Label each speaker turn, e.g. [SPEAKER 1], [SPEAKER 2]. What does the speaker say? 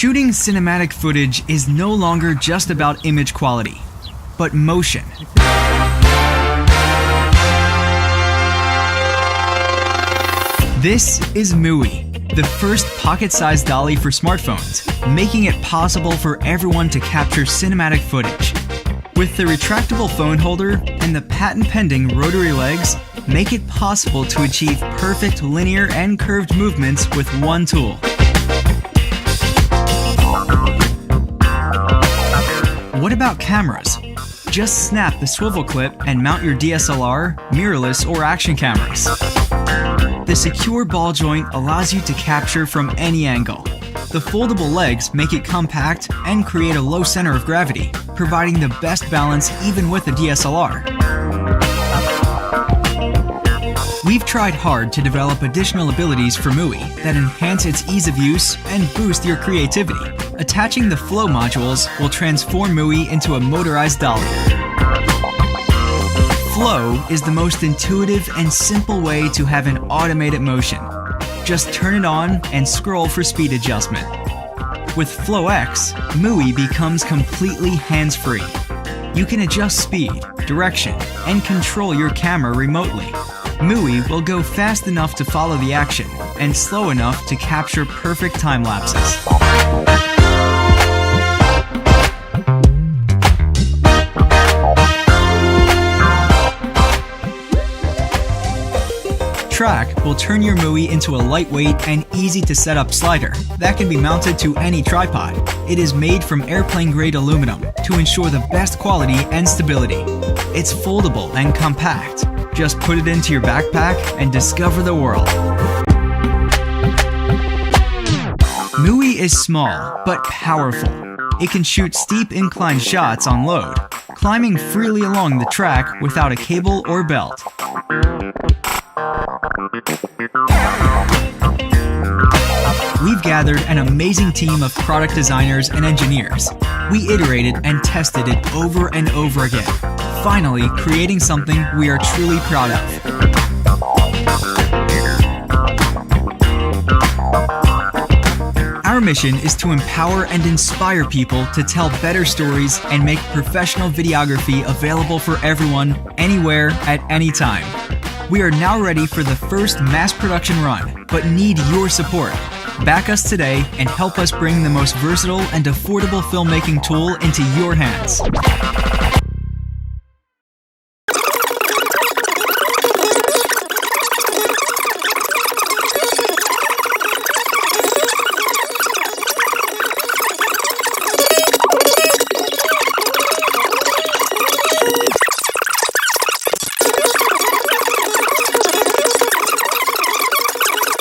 [SPEAKER 1] Shooting cinematic footage is no longer just about image quality, but motion. This is Muwi, the first pocket-sized dolly for smartphones, making it possible for everyone to capture cinematic footage. With the retractable phone holder and the patent-pending rotary legs, make it possible to achieve perfect linear and curved movements with one tool. What about cameras? Just snap the swivel clip and mount your DSLR, mirrorless, or action cameras. The secure ball joint allows you to capture from any angle. The foldable legs make it compact and create a low center of gravity, providing the best balance even with a DSLR. We've tried hard to develop additional abilities for Muwi that enhance its ease of use and boost your creativity. Attaching the flow modules will transform Muwi into a motorized dolly. Flow is the most intuitive and simple way to have an automated motion. Just turn it on and scroll for speed adjustment. With Flow X, Muwi becomes completely hands-free. You can adjust speed, direction, and control your camera remotely. Muwi will go fast enough to follow the action and slow enough to capture perfect time lapses. Track will turn your Muwi into a lightweight and easy to set up slider that can be mounted to any tripod. It is made from airplane-grade aluminum to ensure the best quality and stability. It's foldable and compact. Just put it into your backpack and discover the world. Muwi is small but powerful. It can shoot steep incline shots on load, climbing freely along the track without a cable or belt. We've gathered an amazing team of product designers and engineers. We iterated and tested it over and over again, finally creating something we are truly proud of. Our mission is to empower and inspire people to tell better stories and make professional videography available for everyone, anywhere, at any time. We are now ready for the first mass production run, but need your support. Back us today and help us bring the most versatile and affordable filmmaking tool into your hands.